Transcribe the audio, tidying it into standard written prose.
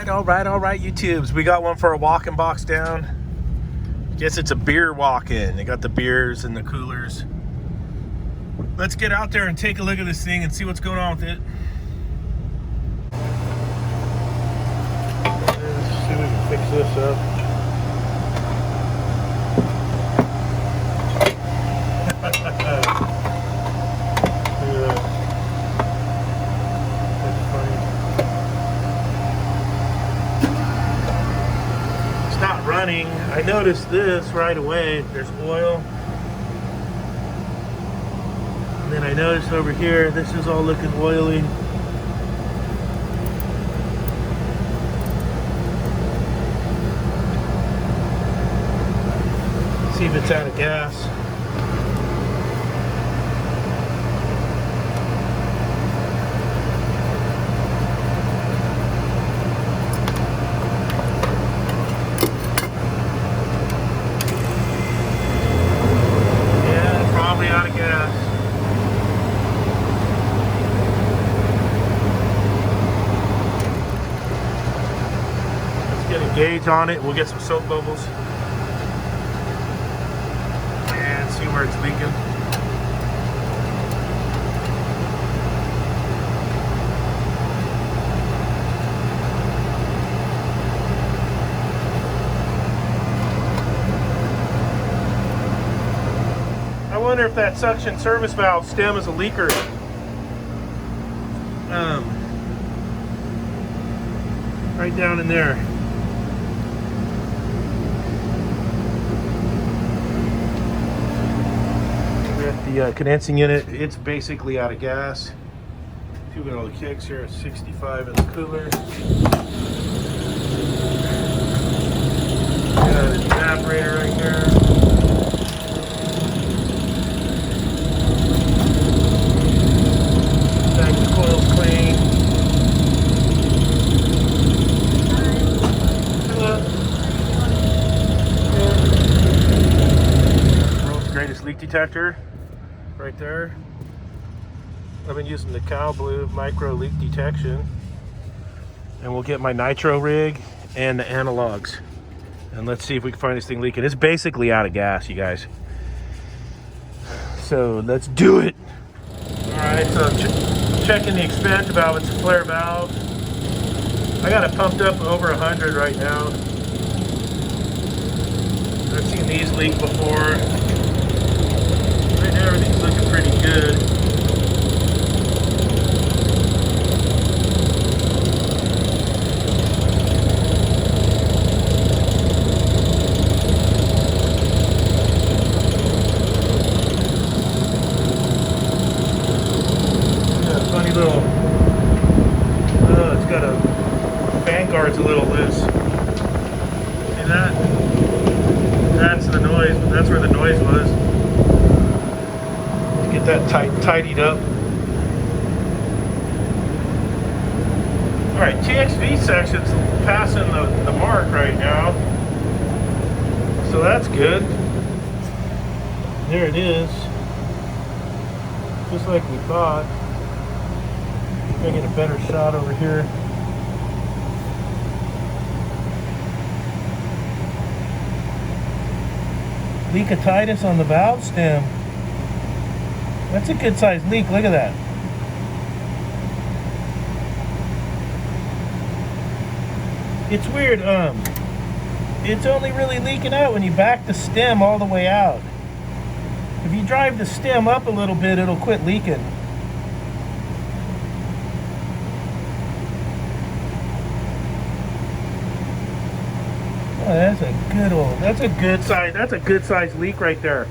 all right, YouTubes. We got one for a walk-in box down. Guess it's a beer walk-in. They got the beers and the coolers. Let's get out there and take a look at this thing and see what's going on with it. Let's see if we can fix this up. Running. I noticed this right away. There's oil. And then I noticed over here, this is all looking oily. See if it's out of gas. Gauge on it. We'll get some soap bubbles and see where it's leaking. I wonder if that suction service valve stem is a leaker. Right down in there. The condensing unit, it's basically out of gas. See, we got all the kicks here at 65 in the cooler. Got an evaporator right here. Tank the coil's clean. Hello. World's greatest leak detector. Right there. I've been using the Cow Blue micro leak detection, and we'll get my nitro rig and the analogs, and let's see if we can find this thing leaking. It's basically out of gas, you guys, so let's do it. All right, so checking the expansion valve. It's a flare valve. I got it pumped up over 100 right now. I've seen these leak before. Right now, everything's looking pretty good. Got a funny little, it's got a fan guard's a little loose. See that? That's the noise, that's where the noise was. Get that tidied up. All right, H.V.A.C section's passing the mark right now, so that's good. There it is, just like we thought. If I get a better shot over here. Leakatitis on the valve stem. That's a good sized leak. Look at that. It's weird. It's only really leaking out when you back the stem all the way out. If you drive the stem up a little bit, it'll quit leaking. Oh, that's a good size leak right there.